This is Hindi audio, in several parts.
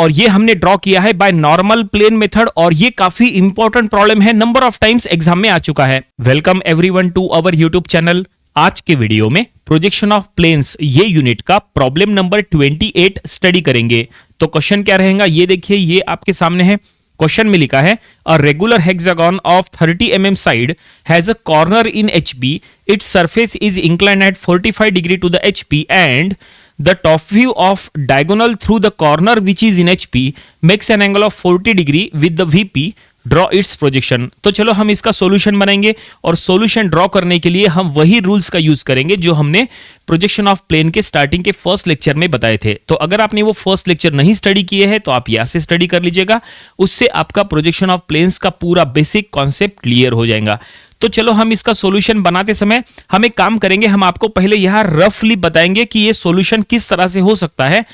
और ये हमने ड्रॉ किया है बाय नॉर्मल प्लेन मेथड, और ये काफी इंपॉर्टेंट प्रॉब्लम है, नंबर ऑफ टाइम्स एग्जाम में आ चुका है। Welcome everyone to our YouTube channel. आज के वीडियो में प्रोजेक्शन ऑफ प्लेन्स ये यूनिट का प्रॉब्लम नंबर 28 स्टडी करेंगे। तो क्वेश्चन क्या रहेगा ये देखिए, ये आपके सामने है। क्वेश्चन में लिखा है a regular hexagon of 30 mm side has a corner in HP, its surface is inclined at 45 degree to the HP and the top view of diagonal through the corner which is in HP makes an angle of 40 degree with the VP, draw its projection। तो चलो हम इसका सॉल्यूशन बनाएंगे, और सॉल्यूशन ड्रॉ करने के लिए हम वही रूल्स का यूज करेंगे जो हमने प्रोजेक्शन ऑफ प्लेन के स्टार्टिंग के फर्स्ट लेक्चर में बताए थे। तो अगर आपने वो फर्स्ट लेक्चर नहीं स्टडी किए हैं तो आप यहाँ से स्टडी कर लीजिएगा, उससे आपका प्रोजेक्शन ऑफ प्लेन्स का पूरा बेसिक कॉन्सेप्ट क्लियर हो जाएगा। तो चलो हम इसका सॉल्यूशन बनाते समय हम एक काम करेंगे, हम आपको पहले यहां रफली बताएंगे कि ये सॉल्यूशन किस तरह से हो सकता है,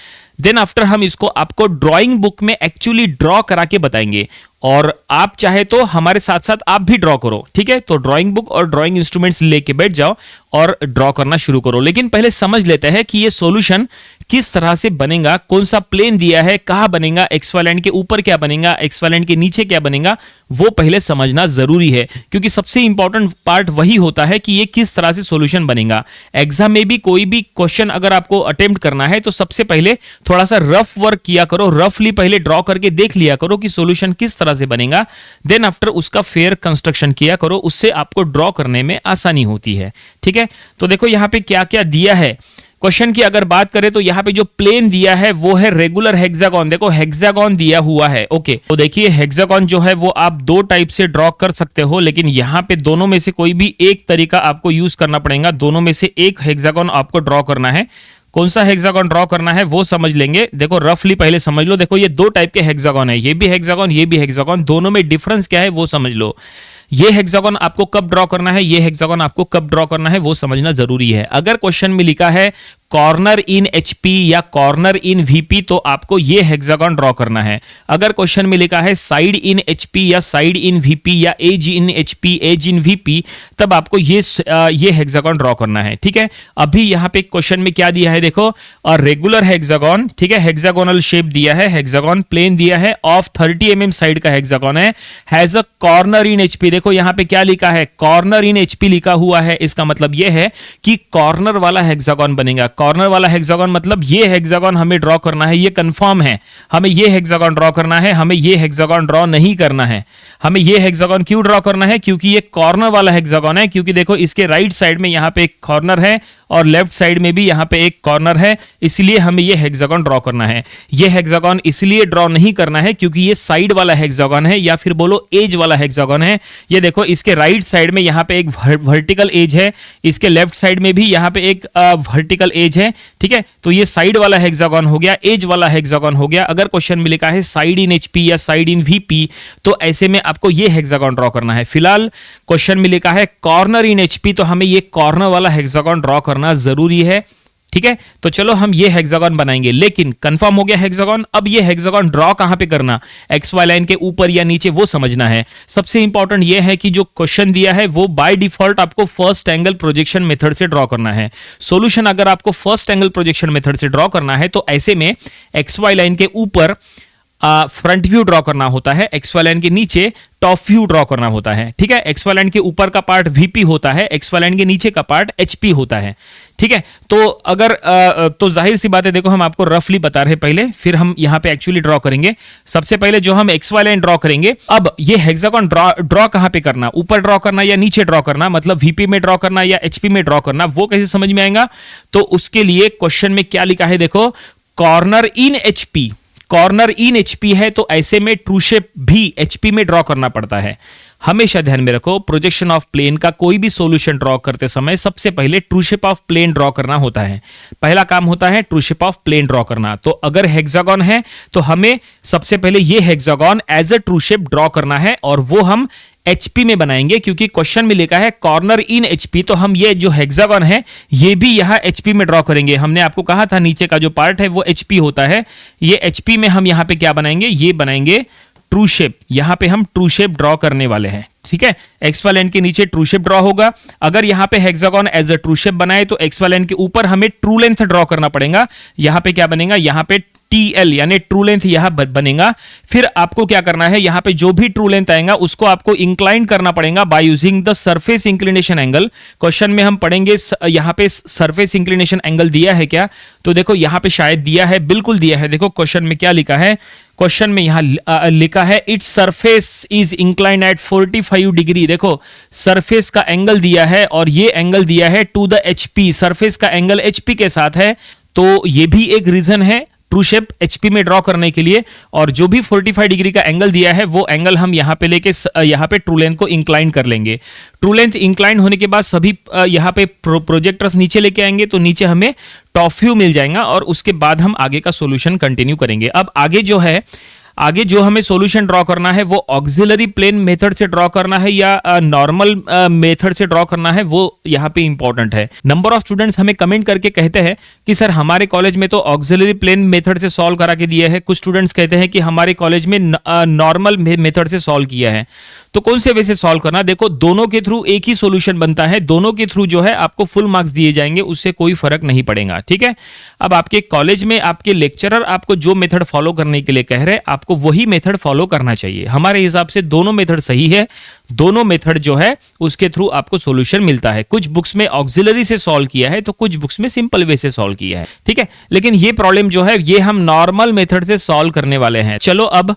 देन आफ्टर हम इसको आपको ड्राइंग बुक में एक्चुअली ड्रॉ करा के बताएंगे, और आप चाहे तो हमारे साथ साथ आप भी ड्रॉ करो, ठीक है। तो ड्राइंग बुक और ड्राइंग इंस्ट्रूमेंट्स लेके बैठ जाओ और ड्रॉ करना शुरू करो। लेकिन पहले समझ लेते हैं कि ये सॉल्यूशन किस तरह से बनेगा, कौन सा प्लेन दिया है, कहां बनेगा, एक्स वाई लाइन के ऊपर क्या बनेगा, एक्स वाई लाइन के नीचे क्या बनेगा, वो पहले समझना जरूरी है, क्योंकि सबसे इंपॉर्टेंट पार्ट वही होता है कि ये किस तरह से सॉल्यूशन बनेगा। एग्जाम में भी कोई भी क्वेश्चन अगर आपको अटेम्प्ट करना है तो सबसे पहले थोड़ा सा रफ वर्क किया करो, रफली पहले ड्रॉ करके देख लिया करो कि सॉल्यूशन किस तरह से बनेगा, देन आफ्टर उसका फेयर कंस्ट्रक्शन किया करो, उससे आपको ड्रॉ करने में आसानी होती है, ठीक है। तो देखो यहाँ पे क्या क्या दिया है। क्वेश्चन की अगर बात करें तो यहाँ पे जो प्लेन दिया है वो है रेगुलर हेक्सागन। देखो हेक्सागन दिया हुआ है, ओके। तो देखिए हेक्सागन जो है वो आप दो टाइप से ड्रॉ कर सकते हो, लेकिन यहाँ पे दोनों में से कोई भी एक तरीका आपको यूज करना पड़ेगा। दोनों में से एक हेक्सागन आपको ड्रॉ करना है। कौन सा हेक्सागन ड्रॉ करना है वो समझ लेंगे। देखो रफली पहले समझ लो, देखो ये दो टाइप के हेक्सागन है, ये भी हेक्सागन, ये भी हेक्सागन, दोनों में डिफरेंस क्या है वो समझ लो। ये हेक्सागन आपको कब ड्रॉ करना है, ये हेक्सागन आपको कब ड्रॉ करना है वो समझना जरूरी है। अगर क्वेश्चन में लिखा है कॉर्नर इन HP या कॉर्नर इन VP तो आपको ये हेक्सागन ड्रॉ करना है। अगर क्वेश्चन में लिखा है साइड इन HP या साइड इन VP या edge in HP edge in VP तब आपको ये हेक्सागन ड्रॉ करना है, ठीक है। अभी यहाँ पे क्वेश्चन में क्या दिया है देखो, और रेगुलर हेक्सागन, ठीक है, हेक्सागोनल शेप दिया है, हेक्सागन प्लेन दिया है, ऑफ 30 mm साइड का हेक्सागन है, has a corner in HP। देखो यहाँ पे क्या लिखा है, कॉर्नर इन HP लिखा हुआ है, इसका मतलब यह है कि कॉर्नर वाला हेक्सागन बनेगा। कॉर्नर वाला हेक्सागन मतलब ये हेक्सागन हमें ड्रॉ करना है, ये कंफर्म है, हमें ये हेक्सागन ड्रॉ करना है, हमें ये हेक्सागन ड्रॉ नहीं करना है। हमें ये हेक्सागन क्यों ड्रॉ करना है, क्योंकि ये कॉर्नर वाला हेक्सागन है, क्योंकि देखो इसके राइट साइड में यहाँ पे एक कॉर्नर है और लेफ्ट साइड में भी यहाँ पे एक कॉर्नर है, इसलिए हमें ये हेक्सागन ड्रॉ करना है। ये हेक्सागन इसलिए ड्रॉ नहीं करना है क्योंकि ये साइड वाला हेक्सागन है, या फिर बोलो एज वाला हेक्सागन है। ये देखो इसके राइट साइड में यहाँ पे एक वर्टिकल एज है, इसके लेफ्ट साइड में भी यहाँ पे एक वर्टिकल एज है, ठीक है। तो ये साइड वाला हेक्सागन हो गया, एज वाला हेक्सागन हो गया। अगर क्वेश्चन में लिखा है साइड इन HP या साइड इन VP तो ऐसे में आपको ये हेक्सागन ड्रॉ करना है। फिलहाल क्वेश्चन में लिखा है कॉर्नर इन HP तो हमें ये कॉर्नर वाला हेक्सागन ड्रॉ करना जरूरी है, ठीक है। तो चलो हम ये हेक्सागन बनाएंगे, लेकिन कंफर्म हो गया हेक्सागन। अब ये हेक्सागन ड्रॉ कहां पे करना, एक्स वाई लाइन के ऊपर या नीचे वो समझना है। सबसे इंपॉर्टेंट ये है कि जो क्वेश्चन दिया है वो बाय डिफॉल्ट आपको फर्स्ट एंगल प्रोजेक्शन मेथड से ड्रॉ करना है। सॉल्यूशन अगर आपको फर्स्ट एंगल प्रोजेक्शन मेथड से ड्रॉ करना है तो ऐसे में एक्स वाई लाइन के ऊपर फ्रंट व्यू ड्रॉ करना होता है, एक्स वाई लाइन के नीचे टॉप व्यू ड्रॉ करना होता है, ठीक है। एक्स वाई लाइन के ऊपर का पार्ट VP होता है, एक्स वाई लाइन के नीचे का पार्ट HP होता है, ठीक है। तो अगर तो जाहिर सी बात है, देखो हम आपको रफली बता रहे पहले, फिर हम यहाँ पे एक्चुअली ड्रॉ करेंगे। सबसे पहले जो हम एक्स वाई लाइन ड्रॉ करेंगे, अब ये हेक्सागन ड्रॉ कहां पे करना, ऊपर ड्रॉ करना या नीचे ड्रॉ करना, मतलब VP में ड्रॉ करना या HP में ड्रॉ करना, वो कैसे समझ में आएगा। तो उसके लिए क्वेश्चन में क्या लिखा है देखो, corner in HP, corner in HP है तो ऐसे में ट्रू शेप भी HP में ड्रॉ करना पड़ता है। हमेशा ध्यान में रखो, प्रोजेक्शन ऑफ प्लेन का कोई भी सॉल्यूशन ड्रॉ करते समय सबसे पहले true shape of plane draw करना होता है। पहला काम होता है true shape of plane draw करना। तो अगर हेक्सागन है तो हमें सबसे पहले ये hexagon as a true shape draw करना है, और वो हम HP में बनाएंगे, क्योंकि क्वेश्चन में लिखा है कॉर्नर इन HP, तो हम ये जो हेक्सागन है ये भी यहाँ HP में ड्रॉ करेंगे। हमने आपको कहा था नीचे का जो पार्ट है वो HP होता है, ये HP में हम यहाँ पे क्या बनाएंगे, ये बनाएंगे ट्रू शेप। यहां पे हम ट्रू शेप ड्रॉ करने वाले हैं, ठीक है। एक्स वाले लाइन के नीचे ट्रू शेप ड्रॉ होगा। अगर यहां पे hexagon as a true shape बनाए तो एक्स वाले लाइन के ऊपर हमें ट्रू लेंथ ड्रॉ करना पड़ेगा। यहां पे क्या बनेगा, यहां पे TL यानी ट्रू लेंथ यहां बनेगा। फिर आपको क्या करना है, यहां पे जो भी ट्रू लेंथ आएगा उसको आपको इंक्लाइन करना पड़ेगा by using the surface inclination angle. Question में हम पढ़ेंगे यहां पे सरफेस इंक्लिनेशन एंगल दिया है क्या, तो देखो यहां पे शायद दिया है, बिल्कुल दिया है। देखो क्वेश्चन में क्या लिखा है, क्वेश्चन में यहां लिखा है its surface is incline at 45 degree. देखो सरफेस का एंगल दिया है और ये एंगल दिया है टू द HP, सरफेस का एंगल HP के साथ है, तो ये भी एक रीजन है ट्रू शेप HP में ड्रॉ करने के लिए। और जो भी 45 डिग्री का एंगल दिया है वो एंगल हम यहां पे लेके यहां पे ट्रू लेंथ को इंक्लाइन कर लेंगे। ट्रू लेंथ इंक्लाइन होने के बाद सभी यहां पे प्रोजेक्टर्स नीचे लेके आएंगे तो नीचे हमें टॉप व्यू मिल जाएगा और उसके बाद हम आगे का सॉल्यूशन कंटिन्यू करेंगे। अब आगे जो हमें सॉल्यूशन ड्रॉ करना है वो ऑक्सिलरी प्लेन मेथड से ड्रॉ करना है या नॉर्मल मेथड से ड्रॉ करना है, वो यहाँ पे इंपॉर्टेंट है। नंबर ऑफ स्टूडेंट्स हमें कमेंट करके कहते हैं कि सर हमारे कॉलेज में तो ऑक्सिलरी प्लेन मेथड से सॉल्व करा के दिया है, कुछ स्टूडेंट्स कहते हैं कि हमारे कॉलेज में नॉर्मल मेथड से सॉल्व किया है। तो कौन से वे से सॉल्व करना, देखो दोनों के थ्रू एक ही सॉल्यूशन बनता है, दोनों के थ्रू जो है आपको फुल मार्क्स दिए जाएंगे, उससे कोई फर्क नहीं पड़ेगा, ठीक है। अब आपके कॉलेज में आपके लेक्चरर आपको जो मेथड फॉलो करने के लिए कह रहे हैं आपको वही मेथड फॉलो करना चाहिए। हमारे हिसाब से दोनों मेथड सही है, दोनों मेथड जो है उसके थ्रू आपको सॉल्यूशन मिलता है। कुछ बुक्स में ऑक्सिलरी से सॉल्व किया है तो कुछ बुक्स में सिंपल वे से सॉल्व किया है, ठीक है। लेकिन ये प्रॉब्लम जो है ये हम नॉर्मल मेथड से सॉल्व करने वाले हैं। चलो अब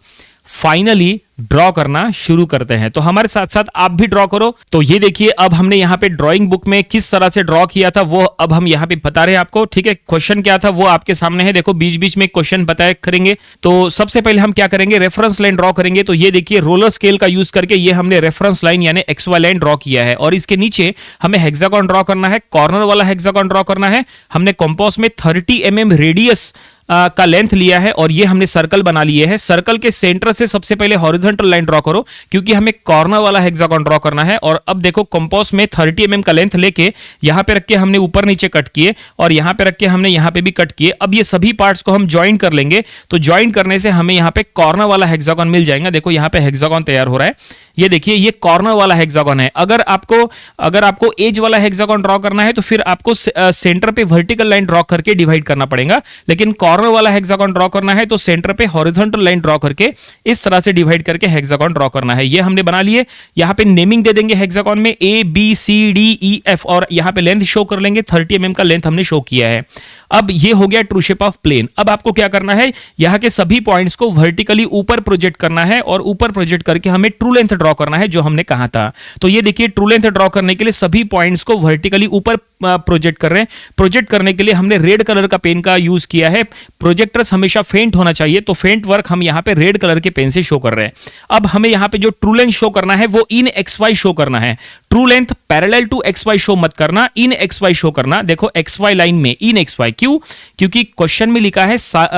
फाइनली ड्रॉ करना शुरू करते हैं, तो हमारे साथ साथ आप भी ड्रॉ करो। तो ये देखिए अब हमने यहाँ पे ड्राइंग बुक में किस तरह से ड्रॉ किया था वो अब हम यहाँ पे बता रहे हैं आपको, ठीक है। क्वेश्चन क्या था वो आपके सामने है, देखो बीच बीच में क्वेश्चन बताया करेंगे। तो सबसे पहले हम क्या करेंगे, रेफरेंस लाइन ड्रॉ करेंगे। तो ये देखिए रोलर स्केल का यूज करके ये हमने रेफरेंस लाइन यानी XY लाइन ड्रॉ किया है और इसके नीचे हमें हेक्सागोन ड्रॉ करना है, कॉर्नर वाला हेक्सागोन ड्रॉ करना है। हमने कंपास में 30 mm रेडियस का लेंथ लिया है और ये हमने सर्कल बना लिए है। सर्कल के सेंटर से सबसे पहले हॉरिजॉन्टल लाइन ड्रॉ करो क्योंकि हमें कॉर्नर वाला हेक्सागोन ड्रॉ करना है। और अब देखो कंपास में 30 mm का लेंथ लेके यहां पे रख के हमने ऊपर नीचे कट किए और यहां पे रख के हमने यहां पे भी कट किए। अब ये सभी पार्ट्स को हम ज्वाइन कर लेंगे, तो ज्वाइन करने से हमें यहां पे कॉर्नर वाला हेक्सागोन मिल जाएगा। देखो यहां पे हेक्सागोन तैयार हो रहा है, ये देखिए ये कॉर्नर वाला हेक्सागोन है। अगर आपको एज वाला हेक्सागोन ड्रॉ करना है तो फिर आपको सेंटर पे वर्टिकल लाइन ड्रॉ करके डिवाइड करना पड़ेगा, लेकिन कॉर्नर वाला हेक्सागोन ड्रॉ करना है तो सेंटर पे हॉरिजॉन्टल लाइन ड्रॉ करके इस तरह से डिवाइड करके हेक्सागोन ड्रॉ करना है। ये हमने बना लिए। यहां पे नेमिंग दे देंगे हेक्सागोन में ABCDEF और यहां पे लेंथ शो कर लेंगे, 30 mm का लेंथ हमने शो किया है। अब ये हो गया ट्रू शेप ऑफ प्लेन। अब आपको क्या करना है, यहां के सभी पॉइंट्स को वर्टिकली ऊपर प्रोजेक्ट करना है और ऊपर प्रोजेक्ट करके हमें ट्रू लेंथ ड्रॉ करना है जो हमने कहा था। तो ये देखिए ट्रू लेंथ ड्रॉ करने के लिए सभी पॉइंट्स को वर्टिकली ऊपर प्रोजेक्ट कर रहे हैं। प्रोजेक्ट करने के लिए हमने रेड कलर का पेन का यूज किया है। प्रोजेक्टर्स हमेशा फेंट होना चाहिए, तो फेंट वर्क हम यहां पे रेड कलर के पेन से शो कर रहे हैं। अब हमें यहां पे जो ट्रू लेंथ शो करना है वो इन XY शो करना है। True length parallel to XY show मत करना, इन XY शो करना। देखो XY लाइन में इन XY, क्यों? क्योंकि क्वेश्चन में लिखा है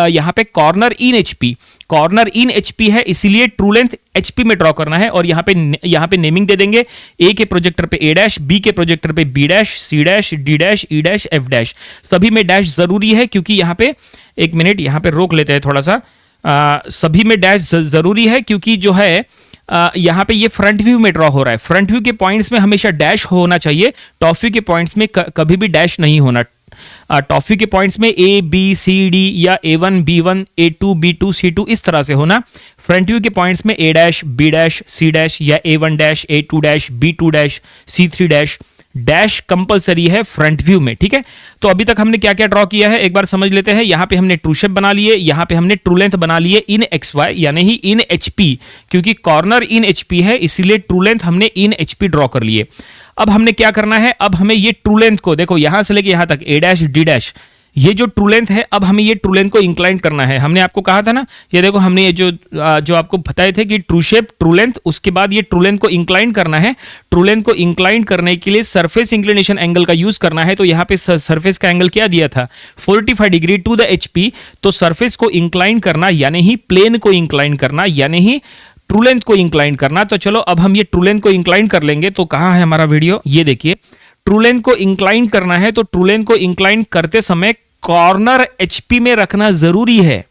यहां पे corner in HP, corner in HP है, इसीलिए ट्रू लेंथ HP में ड्रॉ करना है। और यहां पे नेमिंग दे देंगे, A के प्रोजेक्टर पे A', B के प्रोजेक्टर पे B', C', D', E', F'। सभी में डैश जरूरी है क्योंकि यहां पे एक मिनट यहां पे रोक लेते हैं थोड़ा सा। सभी में डैश जरूरी है क्योंकि जो है यहां पे ये फ्रंट व्यू में ड्रॉ हो रहा है। फ्रंट व्यू के पॉइंट्स में हमेशा डैश होना चाहिए, टॉप व्यू के पॉइंट्स में कभी भी डैश नहीं होना। टॉप व्यू के पॉइंट्स में A, B, C, D या A1, B1, A2, B2, C2 इस तरह से होना। फ्रंट व्यू के पॉइंट्स में A', B', C' या A1', A2', B2', C3'। Dash compulsory है फ्रंट व्यू में, ठीक है। तो अभी तक हमने क्या क्या ड्रॉ किया है एक बार समझ लेते हैं। यहां पे हमने ट्रू शेप बना लिए, यहां पे हमने ट्रू लेंथ बना लिए इन XY यानी ही इन HP, क्योंकि कॉर्नर इन HP है इसीलिए ट्रू लेंथ हमने इन HP ड्रॉ कर लिए। अब हमने क्या करना है, अब हमें ये ट्रू लेंथ को देखो यहां से लेके यहां तक A', D', ये जो ट्रू लेंथ है, अब हमें ये ट्रू लेंथ को इंक्लाइन करना है। हमने आपको कहा था ना, ये देखो हमने ये जो आपको बताए थे कि ट्रू शेप, ट्रू लेंथ, उसके बाद ये ट्रू लेंथ को इंक्लाइन करना है। ट्रू लेंथ को इंक्लाइन करने के लिए सरफेस इंक्लिनेशन एंगल का यूज करना है। तो यहाँ पे सरफेस का एंगल क्या दिया था, 45 डिग्री टू द HP। तो सरफेस को इंक्लाइन करना यानी ही प्लेन को इंक्लाइन करना यानी ही ट्रू लेंथ को इंक्लाइन करना। तो चलो अब हम ये ट्रू लेंथ को इंक्लाइन कर लेंगे। तो कहां है हमारा वीडियो, ये देखिए ट्रू लेंथ को इंक्लाइन करना है। तो ट्रू लेंथ को इंक्लाइन करते समय कॉर्नर HP में रखना जरूरी है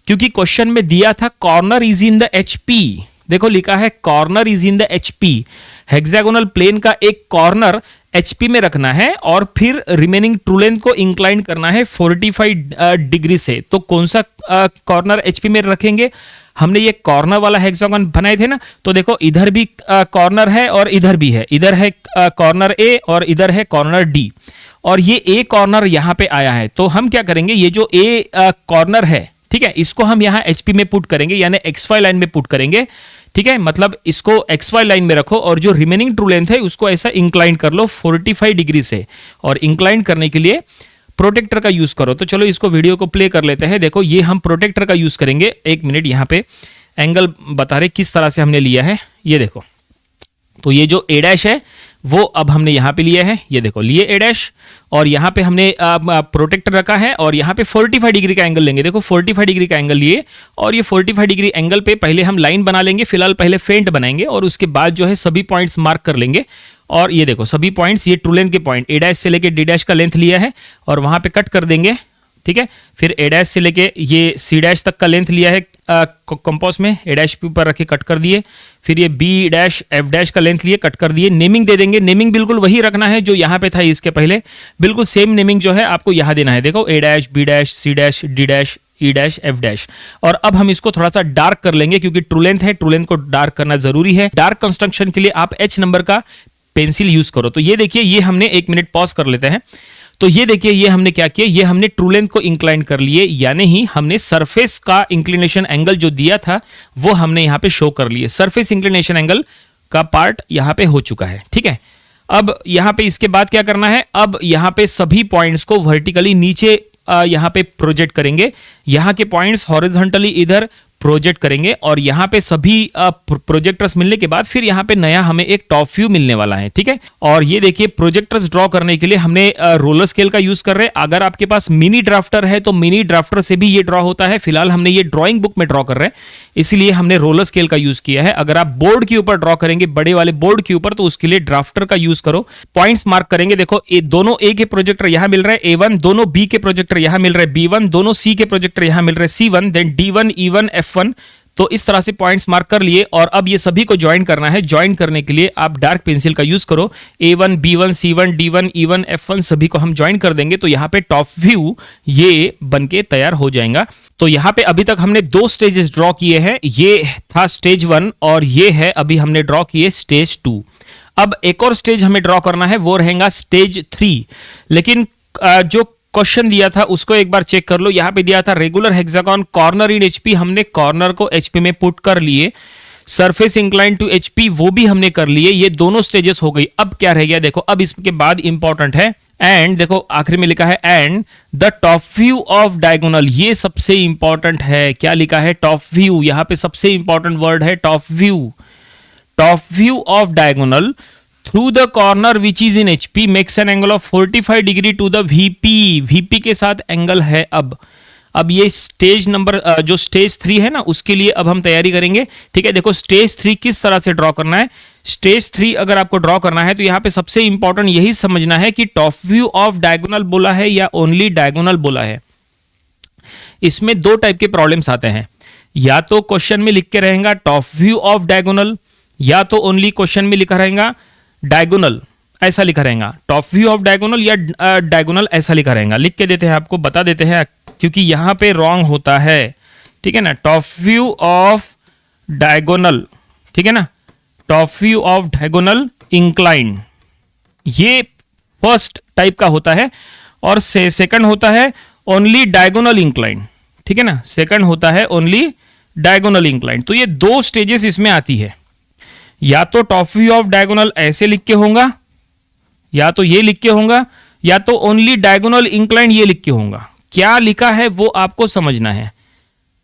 क्योंकि क्वेश्चन में दिया था corner is in the HP। देखो लिखा है corner is in the HP। Hexagonal plane का एक कॉर्नर एचपी में रखना है और फिर रिमेनिंग ट्रू लेंथ को इंक्लाइन करना है 45 डिग्री से। तो कौन सा कॉर्नर एचपी में रखेंगे? हमने ये कॉर्नर वाला हेक्सागन बनाए थे ना, तो देखो इधर भी कॉर्नर है और इधर भी है। इधर है कॉर्नर ए और इधर है कॉर्नर डी, और ये ए कॉर्नर यहां पे आया है। तो हम क्या करेंगे, ये जो ए कॉर्नर है, ठीक है, इसको हम यहां एचपी में पुट करेंगे, यानी XY लाइन में पुट करेंगे। ठीक है, मतलब इसको XY लाइन में रखो और जो रिमेनिंग ट्रू लेंथ है उसको ऐसा इंक्लाइन कर लो 45 डिग्री से, और इंक्लाइन करने के लिए प्रोटेक्टर का यूज करो। तो चलो इसको वीडियो को प्ले कर लेते हैं। देखो ये हम प्रोटेक्टर का यूज करेंगे। एक मिनट, यहां पे एंगल बता रहे किस तरह से हमने लिया है, ये देखो। तो ये जो ए डैश है वो अब हमने यहां पे लिया है, ये देखो लिए ए डैश, और यहां पे हमने प्रोटेक्टर रखा है और यहां पे 45 डिग्री का एंगल लेंगे। देखो 45 डिग्री का एंगल लिए, और ये 45 डिग्री एंगल पे पहले हम लाइन बना लेंगे। फिलहाल पहले फेंट बनाएंगे और उसके बाद जो है सभी पॉइंट्स मार्क कर लेंगे। और ये देखो सभी पॉइंट्स, ये ट्रू लेंथ के पॉइंट, ए डैश से लेके डी डैश का लेंथ लिया है और वहां पे कट कर देंगे। ठीक है, फिर ए डैश से लेके ये सी डैश तक का लेंथ लिया है कंपास में, ए डैश पे ऊपर रखे कट कर दिए। फिर ये बी डैश एफ डैश का लेंथ लिए, कट कर दिए। नेमिंग दे देंगे, नेमिंग बिल्कुल वही रखना है जो यहाँ पे था इसके पहले, बिल्कुल सेम नेमिंग जो है आपको यहाँ देना है। देखो A dash, B dash, C dash, D dash, E dash, F dash. और अब हम इसको थोड़ा सा डार्क कर लेंगे क्योंकि ट्रू लेंथ है, ट्रू लेंथ को डार्क करना जरूरी है। डार्क कंस्ट्रक्शन के लिए आप H नंबर का पेंसिल यूज करो। तो ये देखिए, ये हमने एक मिनट पॉज कर लेते हैं। तो ये देखिए, ये हमने क्या किया, ये हमने ट्रू लेंथ को इंक्लाइन कर लिए, यानी ही हमने सरफेस का इंक्लिनेशन एंगल जो दिया था वो हमने यहां पे शो कर लिए। सरफेस इंक्लिनेशन एंगल का पार्ट यहां पे हो चुका है। ठीक है, अब यहां पे इसके बाद क्या करना है, अब यहां पे सभी पॉइंट्स को वर्टिकली नीचे यहां पे प्रोजेक्ट करेंगे। यहां के पॉइंट्स हॉरिजॉन्टली इधर प्रोजेक्ट करेंगे और यहां पे सभी प्रोजेक्टर्स मिलने के बाद फिर यहां पे नया हमें एक टॉप व्यू मिलने वाला है। ठीक है, और ये देखिए प्रोजेक्टर्स ड्रॉ करने के लिए हमने रोलर स्केल का यूज कर रहे हैं। अगर आपके पास मिनी ड्राफ्टर है तो मिनी ड्राफ्टर से भी ये ड्रॉ होता है। फिलहाल हमने ये ड्रॉइंग बुक में ड्रॉ कर रहे हैं, इसलिए हमने रोलर स्केल का यूज किया है। अगर आप बोर्ड के ऊपर ड्रॉ करेंगे, बड़े वाले बोर्ड के ऊपर, तो उसके लिए ड्राफ्टर का यूज करो। पॉइंट्स मार्क करेंगे। देखो दोनों ए के प्रोजेक्टर यहां मिल रहे हैं A1, दोनों बी के प्रोजेक्टर यहां मिल रहे हैं B1, दोनों सी के प्रोजेक्टर यहां मिल रहे हैं C1, then D1, E1, F1। तो इस तरह से पॉइंट्स मार्क कर लिए और अब ये सभी को ज्वाइन करना है। ज्वाइन करने के लिए आप डार्क पेंसिल का यूज करो। A1, B1, C1, D1, E1, F1 सभी को हम ज्वाइन कर देंगे तो यहाँ पे टॉप व्यू ये बनके तैयार हो जाएगा। तो यहाँ पे अभी तक हमने 2 स्टेजेस ड्रॉ किए हैं। ये था स्टेज 1 और ये है अभी हमने ड्रॉ किए स्टेज 2। अब एक और स्टेज हमें ड्रॉ करना है, वो रहेगा स्टेज 3। लेकिन जो क्वेश्चन दिया था उसको एक बार चेक कर लो। यहां पे दिया था regular hexagon corner in HP, हमने कॉर्नर को एचपी में पुट कर लिए। सरफेस इंक्लाइन टू एचपी वो भी हमने कर लिए। ये दोनों स्टेजेस हो गई। अब क्या रह गया, देखो अब इसके बाद इंपॉर्टेंट है एंड, देखो आखिर में लिखा है and the top view of diagonal. ये सबसे इंपॉर्टेंट है। क्या लिखा है, टॉप व्यू। यहां पे सबसे इंपॉर्टेंट वर्ड है top view. Top view of diagonal through the corner which is in HP makes an angle of 45 degree to the VP. VP के साथ एंगल है। अब ये स्टेज नंबर जो स्टेज 3 है ना, उसके लिए अब हम तैयारी करेंगे। ठीक है, देखो स्टेज 3 किस तरह से ड्रॉ करना है। स्टेज 3 अगर आपको ड्रॉ करना है तो यहां पे सबसे इंपॉर्टेंट यही समझना है कि टॉप व्यू ऑफ डायगोनल बोला है या ओनली डायगोनल बोला है। इसमें 2 टाइप के प्रॉब्लम्स आते हैं। या तो क्वेश्चन में लिख के रहेगा टॉप व्यू ऑफ डायगोनल, या तो ओनली क्वेश्चन में लिखा रहेगा डायगोनल, ऐसा लिखा रहेगा। टॉप व्यू ऑफ डायगोनल या डायगोनल ऐसा लिखा रहेगा। लिख के देते हैं आपको, बता देते हैं क्योंकि यहां पे रॉन्ग होता है। ठीक है ना, टॉप व्यू ऑफ डायगोनल, ठीक है ना, top view of diagonal incline, ये फर्स्ट टाइप का होता है। और सेकंड होता है ओनली डायगोनल इंक्लाइन। ठीक है ना, सेकंड होता है ओनली डायगोनल इंक्लाइन। तो ये 2 स्टेजेस इसमें आती है। या तो टॉप व्यू ऑफ डायगोनल ऐसे लिख के होगा, या तो ये लिख के होगा, या तो ओनली डायगोनल इंक्लाइन ये लिख के होगा। क्या लिखा है वो आपको समझना है।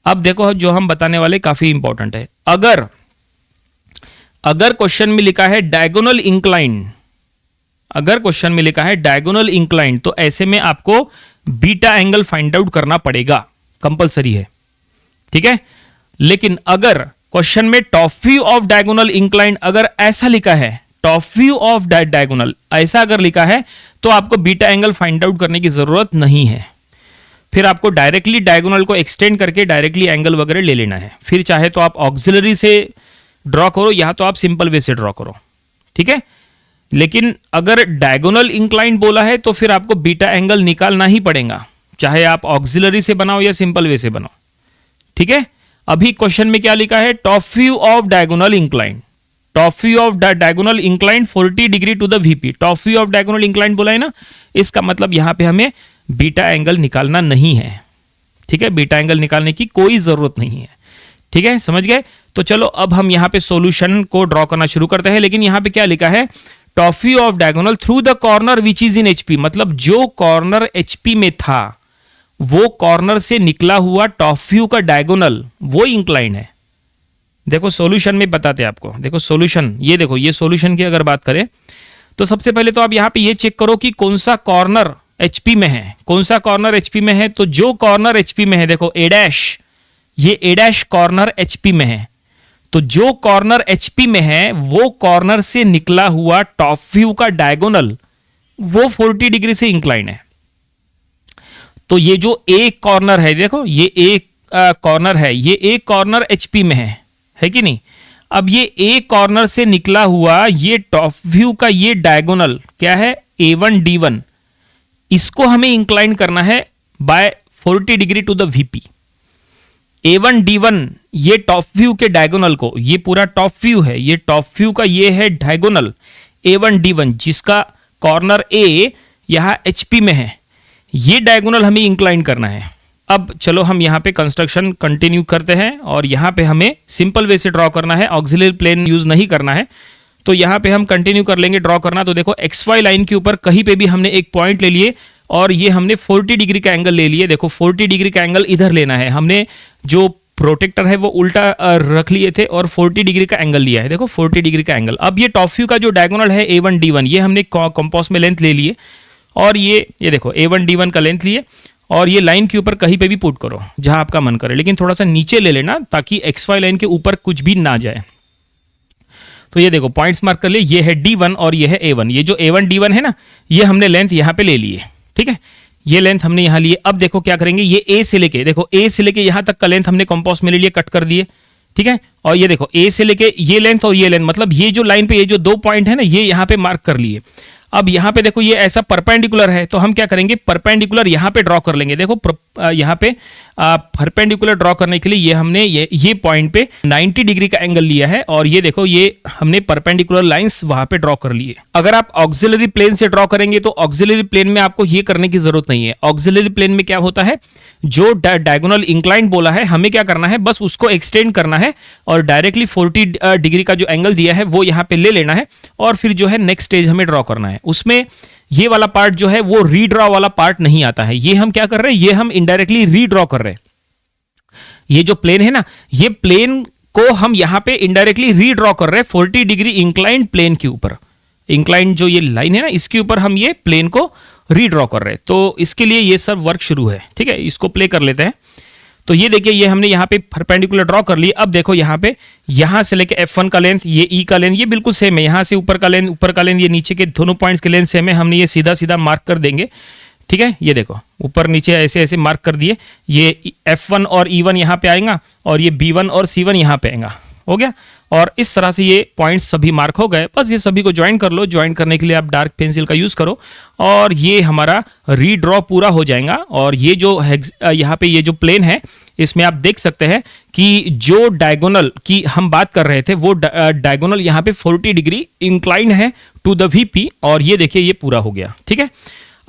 अब देखो जो हम बताने वाले काफी इंपॉर्टेंट है। अगर क्वेश्चन में लिखा है डायगोनल इंक्लाइन, अगर क्वेश्चन में लिखा है डायगोनल इंक्लाइन, तो ऐसे में आपको बीटा एंगल फाइंड आउट करना पड़ेगा, कंपलसरी है। ठीक है, लेकिन अगर क्वेश्चन में top view of diagonal incline अगर ऐसा लिखा है, टॉप व्यू ऑफ डायगोनल ऐसा अगर लिखा है, तो आपको बीटा एंगल फाइंड आउट करने की जरूरत नहीं है। फिर आपको डायरेक्टली डायगोनल को एक्सटेंड करके डायरेक्टली एंगल वगैरह ले लेना है। फिर चाहे तो आप ऑक्सिलरी से ड्रॉ करो या तो आप सिंपल वे से ड्रॉ करो। ठीक है, लेकिन अगर डायगोनल इंक्लाइन बोला है तो फिर आपको बीटा एंगल निकालना ही पड़ेगा, चाहे आप ऑक्सिलरी से बनाओ या सिंपल वे से बनाओ। ठीक है, अभी क्वेश्चन में क्या लिखा है, top view of diagonal incline, top view of diagonal incline 40 degree to the VP. Top view of diagonal incline बोला है ना, इसका मतलब यहां पे हमें बीटा एंगल निकालना नहीं है। ठीक है, बीटा एंगल निकालने की कोई जरूरत नहीं है। ठीक है, समझ गए। तो चलो अब हम यहां पे सॉल्यूशन को ड्रॉ करना शुरू करते हैं। लेकिन यहां पे क्या लिखा है, top view of diagonal through the corner which is in HP, मतलब जो कॉर्नर एचपी में था वो कॉर्नर से निकला हुआ टॉप व्यू का डायगोनल वो इंक्लाइन है। देखो सॉल्यूशन में बताते हैं आपको। देखो सॉल्यूशन, ये देखो, ये सॉल्यूशन की अगर बात करें तो सबसे पहले तो आप यहां पे ये चेक करो कि कौन सा कॉर्नर एचपी में है, कौन सा कॉर्नर एचपी में है। तो जो कॉर्नर एचपी में है, देखो ए डैश, ये ए डैश कॉर्नर एचपी में है। तो जो कॉर्नर एचपी में है वो कॉर्नर से निकला हुआ टॉप व्यू का डायगोनल वो 40 डिग्री से इंक्लाइन है। तो ये जो एक कॉर्नर है, देखो ये एक कॉर्नर है, ये एक कॉर्नर एचपी में है कि नहीं। अब ये एक कॉर्नर से निकला हुआ ये टॉप व्यू का ये डायगोनल क्या है, A1 D1, इसको हमें इंक्लाइन करना है by 40 degree to the VP. A1 D1 ये टॉप व्यू के डायगोनल को, ये पूरा टॉप व्यू है, ये टॉप व्यू का ये है डायगोनल A1 D1 जिसका कॉर्नर A यहां एचपी में है, ये डायगोनल हमें इंक्लाइन करना है। अब चलो हम यहां पे कंस्ट्रक्शन कंटिन्यू करते हैं और यहां पे हमें सिंपल वे से ड्रॉ करना है, ऑक्सिलरी प्लेन यूज नहीं करना है। तो यहां पे हम कंटिन्यू कर लेंगे ड्रॉ करना। तो देखो XY लाइन के ऊपर कहीं पे भी हमने एक पॉइंट ले लिए और ये हमने 40 डिग्री का एंगल ले लिए। देखो 40 डिग्री का एंगल इधर लेना है, हमने जो प्रोटेक्टर है वो उल्टा रख लिए थे और 40 डिग्री का एंगल लिया है। देखो 40 डिग्री का एंगल। अब ये टॉप व्यू का जो डायगोनल है A1 D1 ये हमने कंपास में लेंथ ले लिए और ये देखो A1 D1 का लेंथ लिए और ये लाइन के ऊपर कहीं पे भी पुट करो जहां आपका मन करे, लेकिन थोड़ा सा नीचे ले लेना ताकि XY लाइन के ऊपर कुछ भी ना जाए। तो ये देखो पॉइंट्स मार्क कर लिए, ये है D1 और ये है A1। ये जो A1 D1 है ना, ये हमने लेंथ यहाँ पे ले लिए। ठीक है, ये लेंथ हमने यहाँ लिए। अब देखो क्या करेंगे, ये A से लेके, देखो A से लेके यहाँ तक का लेंथ हमने कंपास में ले लिए, कट कर दिए। ठीक है, और ये देखो A से लेके ये लेंथ और ये लेंथ, मतलब ये जो लाइन पे ये जो दो पॉइंट है ना, ये यहाँ पे मार्क कर लिए। अब यहाँ पे देखो ये ऐसा परपेंडिकुलर है, तो हम क्या करेंगे, परपेंडिकुलर यहाँ पे ड्रॉ कर लेंगे। देखो यहाँ पे परपेंडिकुलर ड्रॉ करने के लिए ये हमने ये पॉइंट पे 90 डिग्री का एंगल लिया है और ये देखो ये हमने परपेंडिकुलर लाइंस वहां पे ड्रॉ कर लिए। अगर आप ऑक्सिलरी प्लेन से ड्रॉ करेंगे तो ऑक्सिलरी प्लेन में आपको ये करने की जरूरत नहीं है। ऑक्सिलरी प्लेन में क्या होता है, जो डायगोनल इंक्लाइन बोला है हमें क्या करना है, बस उसको एक्सटेंड करना है और डायरेक्टली 40 डिग्री का जो एंगल दिया है वो यहाँ पे ले लेना है और फिर जो है नेक्स्ट स्टेज हमें ड्रॉ करना है। उसमें ये वाला पार्ट जो है वो रीड्रॉ वाला पार्ट नहीं आता है। ये हम क्या कर रहे हैं, ये हम इनडायरेक्टली रीड्रॉ कर रहे हैं। ये जो प्लेन है ना, ये प्लेन को हम यहां पे इनडायरेक्टली रीड्रॉ कर रहे हैं 40 डिग्री इंक्लाइंड प्लेन के ऊपर। इंक्लाइंड जो ये लाइन है ना, इसके ऊपर हम ये प्लेन को रीड्रॉ कर रहे हैं। तो इसके लिए ये सब वर्क शुरू है। ठीक है, इसको प्ले कर लेते हैं। तो ये देखिए ये हमने यहाँ पे परपेंडिकुलर ड्रॉ कर लिया। अब देखो यहाँ पे, यहाँ से लेके F1 का लेंथ, ये E का लेंथ, ये बिल्कुल सेम है। यहाँ से ऊपर का लेंथ, ये नीचे के दोनों पॉइंट्स के लेंथ सेम है। हमने ये सीधा सीधा मार्क कर देंगे। ठीक है, ये देखो ऊपर नीचे ऐसे ऐसे मार्क कर दिए। ये F1 और E1 यहाँ पे आएगा और ये B1 और C1 यहाँ पे आएगा। हो गया, और इस तरह से ये पॉइंट्स सभी मार्क हो गए। बस ये सभी को ज्वाइन कर लो। ज्वाइन करने के लिए आप डार्क पेंसिल का यूज करो और ये हमारा रीड्रॉ पूरा हो जाएगा। और ये जो यहाँ पे ये जो प्लेन है, इसमें आप देख सकते हैं कि जो डायगोनल की हम बात कर रहे थे वो डायगोनल यहाँ पे 40 डिग्री इंक्लाइन है टू द वीपी और ये देखिए ये पूरा हो गया। ठीक है,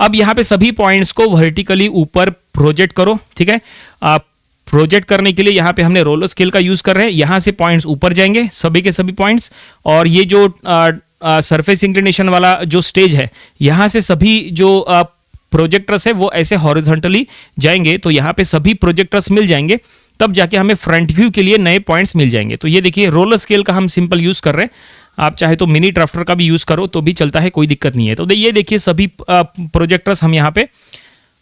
अब यहाँ पे सभी पॉइंट्स को वर्टिकली ऊपर प्रोजेक्ट करो। ठीक है, आप प्रोजेक्ट करने के लिए यहाँ पे हमने रोलर स्केल का यूज कर रहे हैं। यहाँ से पॉइंट्स ऊपर जाएंगे, सभी के सभी पॉइंट्स, और ये जो सरफेस इंक्लिनेशन वाला जो स्टेज है, यहाँ से सभी जो प्रोजेक्टर्स है वो ऐसे हॉरिजॉन्टली जाएंगे। तो यहाँ पे सभी प्रोजेक्टर्स मिल जाएंगे, तब जाके हमें फ्रंट व्यू के लिए नए पॉइंट्स मिल जाएंगे। तो ये देखिए रोलर स्केल का हम सिंपल यूज कर रहे हैं। आप चाहे तो मिनी ड्राफ्टर का भी यूज करो तो भी चलता है, कोई दिक्कत नहीं है। तो ये देखिए सभी प्रोजेक्टर्स हम यहाँ पे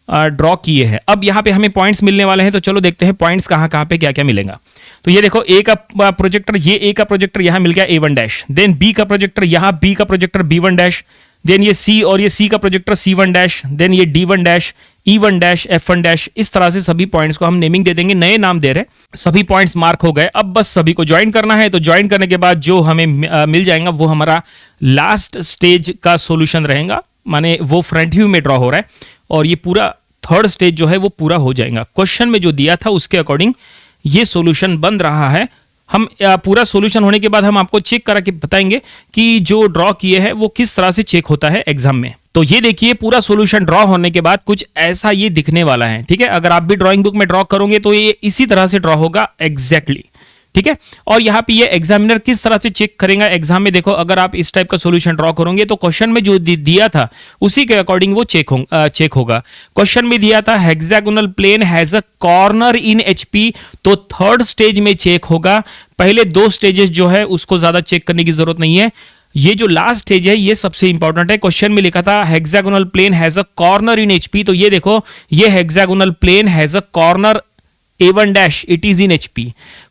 ड्रॉ किए हैं। अब यहाँ पे हमें पॉइंट्स मिलने वाले हैं, तो चलो देखते हैं पॉइंट्स कहाँ कहाँ पे क्या क्या मिलेगा। तो ये देखो ए का प्रोजेक्टर, ये ए का प्रोजेक्टर यहाँ मिल गया A1 डैश, देन बी का प्रोजेक्टर यहाँ बी का प्रोजेक्टर B1 डैश, देन ये सी और ये सी का प्रोजेक्टर C1 डैश, देन ये D1 dash, E1 dash, F1 dash. इस तरह से सभी पॉइंट्स को हम नेमिंग दे देंगे, नए नाम दे रहे। सभी पॉइंट्स मार्क हो गए। अब बस सभी को ज्वाइन करना है। तो ज्वाइन करने के बाद जो हमें मिल जाएगा वो हमारा लास्ट स्टेज का सोल्यूशन रहेगा, माने वो फ्रंट व्यू में ड्रॉ हो रहा है और ये पूरा थर्ड स्टेज जो है वो पूरा हो जाएगा। क्वेश्चन में जो दिया था उसके अकॉर्डिंग ये सॉल्यूशन बन रहा है। हम पूरा सॉल्यूशन होने के बाद हम आपको चेक करा के बताएंगे कि जो ड्रॉ किए हैं वो किस तरह से चेक होता है एग्जाम में। तो ये देखिए पूरा सॉल्यूशन ड्रॉ होने के बाद कुछ ऐसा ये दिखने वाला है। ठीक है, अगर आप भी ड्राइंग बुक में ड्रॉ करोगे तो ये इसी तरह से ड्रॉ होगा एग्जैक्टली। ठीक है, और यहाँ पे ये एग्जामिनर किस तरह से चेक करेगा एग्जाम में, देखो अगर आप इस टाइप का सॉल्यूशन ड्रॉ करोगे तो क्वेश्चन में जो दिया था उसी के अकॉर्डिंग वो चेक होगा। क्वेश्चन में दिया था hexagonal plane has a corner in HP, तो थर्ड स्टेज में चेक होगा। पहले दो स्टेजेस जो है उसको ज्यादा चेक करने की जरूरत नहीं है, ये जो लास्ट स्टेज है ये सबसे इंपॉर्टेंट है। क्वेश्चन में लिखा था hexagonal plane has a corner in HP, तो ये देखो ये hexagonal plane has a corner A1 dash, it is in HP।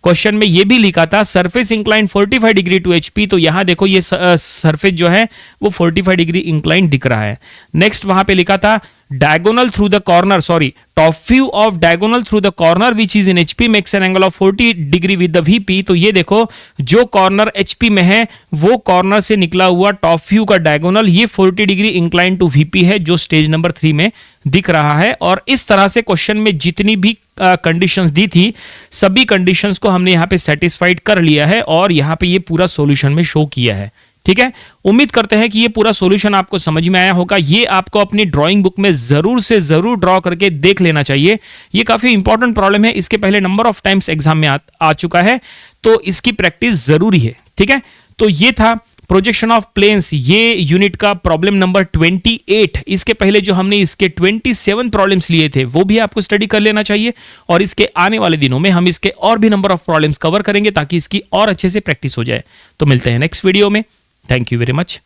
क्वेश्चन में ये भी लिखा था surface incline 45 degree to HP, तो यहां देखो ये सरफेस जो है वो 45 डिग्री इंक्लाइन दिख रहा है। नेक्स्ट वहां पे लिखा था diagonal through the corner, sorry top view of diagonal through the corner which is in HP makes an angle of 40 degree with the VP, तो ये देखो जो कॉर्नर HP में है वो कॉर्नर से निकला हुआ टॉप व्यू का डायगोनल ये 40 डिग्री इंक्लाइन टू VP है जो स्टेज नंबर 3 में दिख रहा है। और इस तरह से क्वेश्चन में जितनी भी कंडीशंस दी थी सभी कंडीशंस को हमने यहाँ पे सेटिस्फाइड कर लिया है और यहाँ पे ये पूरा सॉल्यूशन में शो किया है। ठीक है, उम्मीद करते हैं कि ये पूरा सॉल्यूशन आपको समझ में आया होगा। ये आपको अपनी ड्राइंग बुक में जरूर से जरूर ड्रॉ करके देख लेना चाहिए। ये काफी इंपॉर्टेंट प्रॉब्लम है, इसके पहले नंबर ऑफ टाइम्स एग्जाम में आ चुका है, तो इसकी प्रैक्टिस जरूरी है। ठीक है, तो ये था प्रोजेक्शन ऑफ प्लेन्स, ये यूनिट का प्रॉब्लम नंबर 28। इसके पहले जो हमने इसके 27 प्रॉब्लम्स लिए थे वो भी आपको स्टडी कर लेना चाहिए और इसके आने वाले दिनों में हम इसके और भी नंबर ऑफ प्रॉब्लम्स कवर करेंगे ताकि इसकी और अच्छे से प्रैक्टिस हो जाए। तो मिलते हैं नेक्स्ट वीडियो में। Thank you very much.